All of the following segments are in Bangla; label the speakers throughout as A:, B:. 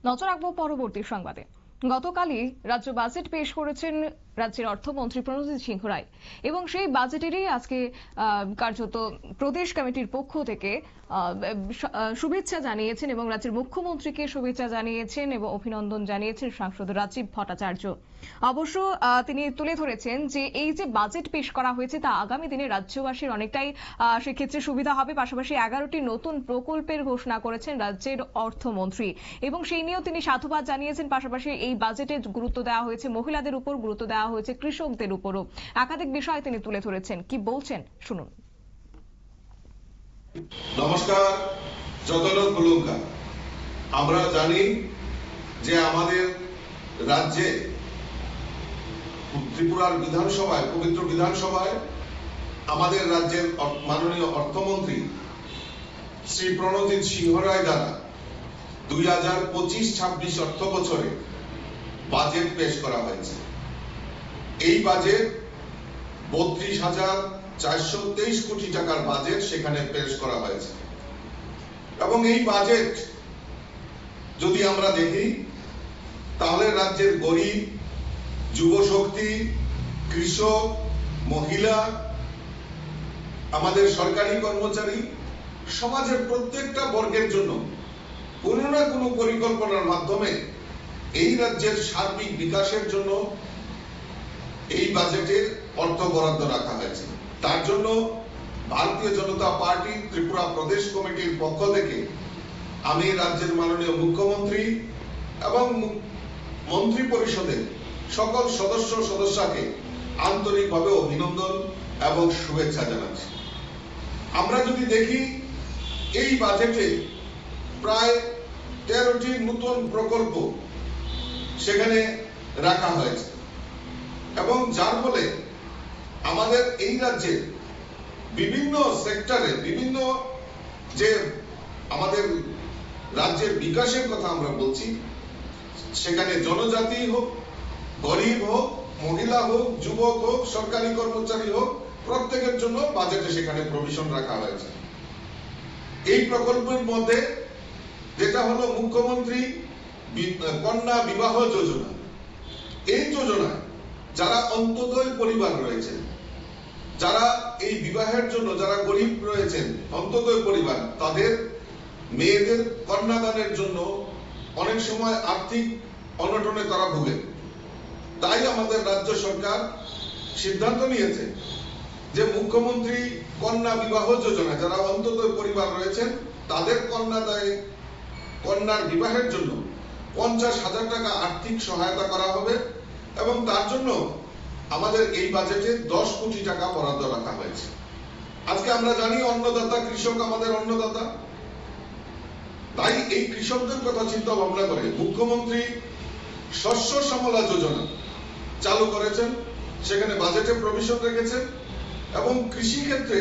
A: নজর রাখবো পরবর্তী সংবাদে। গতকালই রাজ্য বাজেট পেশ করেছেন রাজ্যের অর্থমন্ত্রী প্রণজিৎ সিংহ রায় এবং সেই বাজেটেরই আজকে কার্যত প্রদেশ কমিটির পক্ষ থেকে শুভেচ্ছা জানিয়েছেন এবং রাজ্যের মুখ্যমন্ত্রীকে শুভেচ্ছা জানিয়েছেন এবং অভিনন্দন জানিয়েছেন সাংসদ রাজীব ভট্টাচার্য। অবশ্য তিনি তুলে ধরেছেন যে এই যে বাজেট পেশ করা হয়েছে তা আগামী দিনে রাজ্যবাসীর অনেকটাই সেক্ষেত্রে সুবিধা হবে। পাশাপাশি 11টি নতুন প্রকল্পের ঘোষণা করেছেন রাজ্যের অর্থমন্ত্রী এবং সেই নিয়েও তিনি সাধুবাদ জানিয়েছেন। পাশাপাশি এই বাজেটে গুরুত্ব দেওয়া হয়েছে মহিলাদের উপর, গুরুত্ব দেওয়া হয়েছে কৃষকদের উপরও। একাধিক বিষয় তিনি তুলে ধরেছেন, কি বলছেন শুনুন।
B: নমস্কার, জগন্নাথ বুলুঙ্কা। আমরা জানি যে আমাদের রাজ্যে ত্রিপুরার বিধানসভায়, পবিত্র বিধানসভায় আমাদের রাজ্যের মাননীয় অর্থমন্ত্রী শ্রী প্রণজিৎ সিংহ রায় দ্বারা 2025-26 অর্থ বছরে বাজেট পেশ করা হয়েছে। এই বাজেট 32,423 কোটি টাকার বাজেট সেখানে পেশ করা হয়েছে এবং এই বাজেট যদি আমরা দেখি তাহলে রাজ্যের গরিব, যুবশক্তি, কৃষক, মহিলা, আমাদের সরকারি কর্মচারী, সমাজের প্রত্যেকটা বর্গের জন্য কোনো না কোনো পরিকল্পনার মাধ্যমে এই রাজ্যের সার্বিক বিকাশের জন্য এই বাজেটের অর্থ বরাদ্দ রাখা হয়েছে। তার জন্য ভারতীয় জনতা পার্টি ত্রিপুরা প্রদেশ কমিটির পক্ষ থেকে আমি রাজ্যের মাননীয় মুখ্যমন্ত্রী এবং মন্ত্রী পরিষদের সকল সদস্যকে আন্তরিকভাবে অভিনন্দন এবং শুভেচ্ছা জানাচ্ছি। আমরা যদি দেখি এই বাজেটে প্রায় 13টি নতুন প্রকল্প সেখানে রাখা হয়েছে এবং যার ফলে আমাদের এই রাজ্যে বিভিন্ন সেক্টরে, বিভিন্ন যে আমাদের রাজ্যের বিকাশের কথা আমরা বলছি, সেখানে জনজাতি হোক, গরিব হোক, মহিলা হোক, যুবক হোক, সরকারি কর্মচারী হোক, প্রত্যেকের জন্য বাজেটে সেখানে প্রভিশন রাখা হয়েছে। এই প্রকল্পের মধ্যে যেটা হলো মুখ্যমন্ত্রী কন্যা বিবাহ যোজনা। এই যোজনায় যারা অন্তোদয় পরিবার রয়েছেন, যারা এই বিবাহের জন্য যারা গরিব রয়েছেন, অন্তোদয় পরিবার, তাদের মেয়েদের কন্যাদানের জন্য অনেক সময় আর্থিক অনটনে তারা ভোগে। তাই আমাদের রাজ্য সরকার সিদ্ধান্ত নিয়েছে যে মুখ্যমন্ত্রী কন্যা বিবাহ যোজনা যারা অন্তোদয় পরিবার রয়েছেন তাদের কন্যার বিবাহের জন্য 50,000 টাকা আর্থিক সহায়তা করা হবে এবং তার জন্য আমাদের এই বাজেটে 10 কোটি টাকা বরাদ্দ রাখা হয়েছে। আজকে আমরা জানি অন্নদাতা কৃষক আমাদের অন্নদাতা, তাই এই কৃষকদের কথা চিন্তা ভাবনা করে মুখ্যমন্ত্রী শস্য শ্যামলা যোজনা চালু করেছেন, সেখানে বাজেটে প্রভিশন রেখেছেন এবং কৃষি ক্ষেত্রে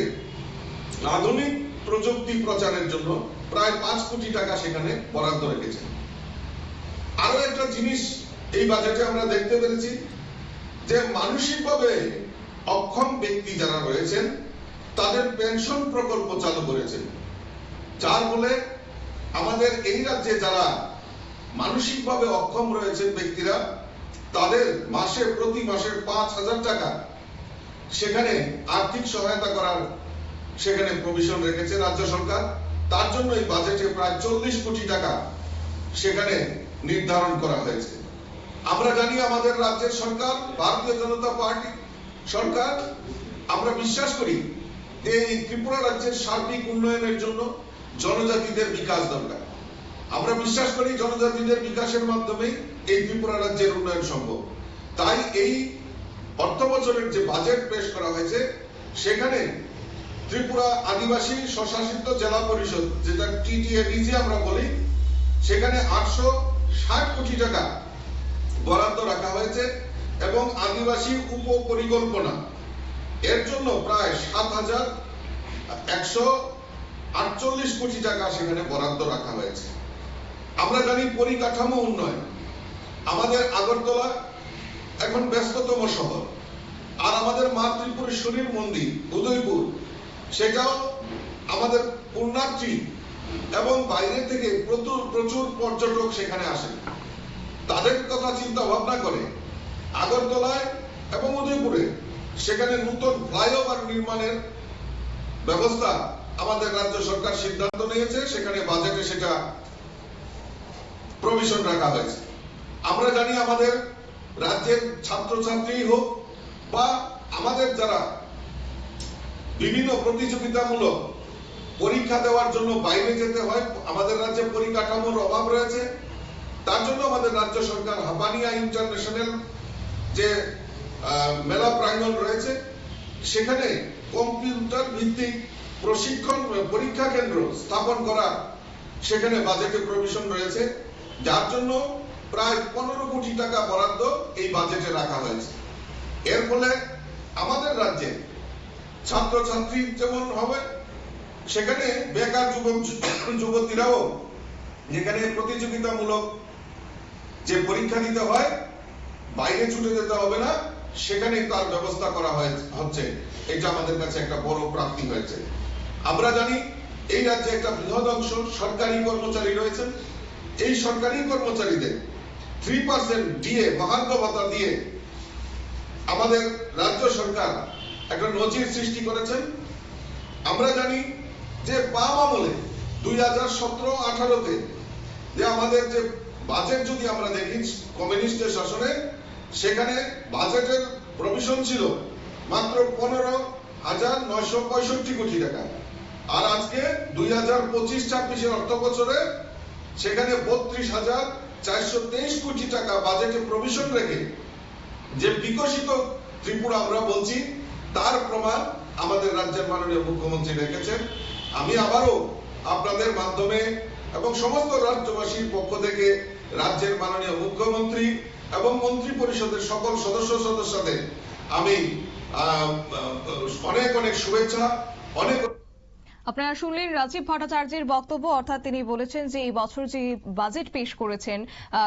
B: আধুনিক প্রযুক্তি প্রচারের জন্য প্রায় 5 কোটি টাকা সেখানে বরাদ্দ রেখেছেন। আরো একটা জিনিস এই বাজেটে আমরা দেখতে পেরেছি যে মানসিকভাবে অক্ষম ব্যক্তি যারা রয়েছেন তাদের পেনশন প্রকল্প চালু করেছেন, যার ফলে আমাদের এই রাজ্যে যারা মানসিকভাবে অক্ষম রয়েছেন ব্যক্তিরা তাদের প্রতি মাসে 5,000 টাকা সেখানে আর্থিক সহায়তা করার সেখানে প্রভিশন রেখেছে রাজ্য সরকার। তার জন্য এই বাজেটে প্রায় 40 কোটি টাকা সেখানে নির্ধারণ করা হয়েছে। আমরা জানি আমাদের রাজ্যের সরকার ভারতীয় জনতা পার্টি সরকার, আমরা বিশ্বাস করি যে এই ত্রিপুরা রাজ্যের সার্বিক উন্নয়নের জন্য জনজাতিদের বিকাশ দরকার। আমরা বিশ্বাস করি জনজাতিদের বিকাশের মাধ্যমে এই ত্রিপুরা রাজ্যের উন্নয়ন সম্ভব। তাই এই অর্থ বছরের যে বাজেট পেশ করা হয়েছে সেখানে ত্রিপুরা আদিবাসী স্বশাসিত জেলা পরিষদ যেটা TTADG আমরা বলি, সেখানে 860 কোটি টাকা বরাদ্দ রাখা হয়েছে এবং আদিবাসী উপ পরিকল্পনা এর জন্য প্রায় 7,148 কোটি টাকা সেখানে বরাদ্দ রাখা হয়েছে। আমরা জানি পরিকাঠামো উন্নয়ন, আমাদের আগরতলা এখন ব্যস্ততম শহর, আর আমাদের মা ত্রিপুরেশ্বরীর মন্দির উদয়পুর সেটাও আমাদের পুণ্যার্থী এবং বাইরে থেকে প্রচুর পর্যটক সেখানে আসেন। তাদের কথা চিন্তা ভাবনা করে আগরতলায় এবং উদয়পুরে সেখানে নতুন ফ্লাইওভার নির্মাণের ব্যবস্থা আমাদের রাজ্য সরকার সিদ্ধান্ত নিয়েছে, সেখানে বাজেটে সেটা প্রভিশন রাখা হয়েছে। আমরা জানি আমাদের রাজ্যের ছাত্রছাত্রী হোক বা আমাদের যারা বিভিন্ন প্রতিযোগিতামূলক পরীক্ষা দেওয়ার জন্য বাইরে যেতে হয়, আমাদের রাজ্যে পরিকাঠামোর অভাব রয়েছে। তার জন্য আমাদের রাজ্য সরকার হাপানিয়া ইন্টারন্যাশনাল যে মেলা প্রাঙ্গণ রয়েছে সেখানে কম্পিউটার ভিত্তিক প্রশিক্ষণ পরীক্ষা কেন্দ্র স্থাপন করা সেখানে বাজেটে প্রভিশন রয়েছে, যার জন্য প্রায় 15 কোটি টাকা বরাদ্দ এই বাজেটে রাখা হয়েছে। এর ফলে আমাদের রাজ্যে ছাত্রছাত্রী যেমন হবে, সেখানে বেকার যুবক যুবতীরাও যেখানে প্রতিযোগিতামূলক যে পরীক্ষা দিতে হয় বাইরে ছুটে যেতে হবে না, সেখানে তার ব্যবস্থা করা হচ্ছে। এটা আমাদের কাছে একটা বড় প্রাপ্তি হয়েছে। আমরা জানি এই রাজ্যে একটা বৃহৎ অংশ সরকারি কর্মচারী রয়েছেন। এই সরকারি কর্মচারীদের 3% দিয়ে মহার্ঘ ভাতা দিয়ে আমাদের রাজ্য সরকার একটা নজির সৃষ্টি করেছেন। আমরা জানি যে বাম আমলে 2017-18-তে যে আমাদের যে বাজেট যদি আমরা দেখি কমিউনিস্টের শাসনে, সেখানে বাজেটের প্রভিশন ছিল মাত্র 15,965 কোটি টাকা। আর আজকে 2025-26 অর্থ বছরে সেখানে 32,423 কোটি টাকা বাজেটে প্রভিশন রেখে যে বিকশিত ত্রিপুরা আমরা বলছি, তার প্রমাণ আমাদের রাজ্যের মাননীয় মুখ্যমন্ত্রী রেখেছেন। আমি আবারও আপনাদের মাধ্যমে এবং সমস্ত রাজ্যবাসীর পক্ষ থেকে রাজ্যের মাননীয় মুখ্যমন্ত্রী এবং মন্ত্রী পরিষদের সকল সদস্যদের আমি অনেক অনেক শুভেচ্ছা। অনেক
A: আপনারা শুনলেন রাজীব ভট্টাচার্যের বক্তব্য, অর্থাৎ তিনি বলেছেন যে এই বছর যে বাজেট পেশ করেছেন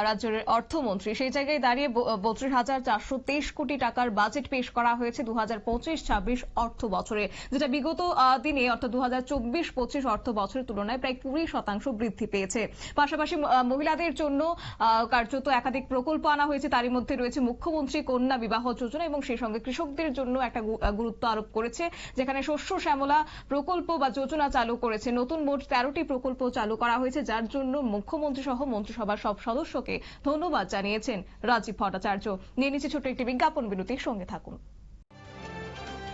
A: রাজ্যের অর্থমন্ত্রী, সেই জায়গায় দাঁড়িয়ে 32,423 কোটি টাকার বাজেট পেশ করা হয়েছে 2025-26 অর্থ বছরে, যেটা বিগত দিনে অর্থাৎ 2024-25 অর্থ বছরের তুলনায় প্রায় 20% বৃদ্ধি পেয়েছে। পাশাপাশি মহিলাদের জন্য কার্যত একাধিক প্রকল্প আনা হয়েছে, তারই মধ্যে রয়েছে মুখ্যমন্ত্রী কন্যা বিবাহ যোজনা এবং সেই সঙ্গে কৃষকদের জন্য একটা গুরুত্ব আরোপ করেছে, যেখানে শস্য শ্যামলা প্রকল্প বা যোজনা চালু করেছে। নতুন মোট 13টি প্রকল্প চালু করা হয়েছে, যার জন্য মুখ্যমন্ত্রী সহ মন্ত্রিসভার সব সদস্যকে ধন্যবাদ জানিয়েছেন রাজীব ভট্টাচার্য। নিয়ে নিচ্ছে ছোট্ট একটি বিজ্ঞাপন বিরতির সঙ্গে থাকুন।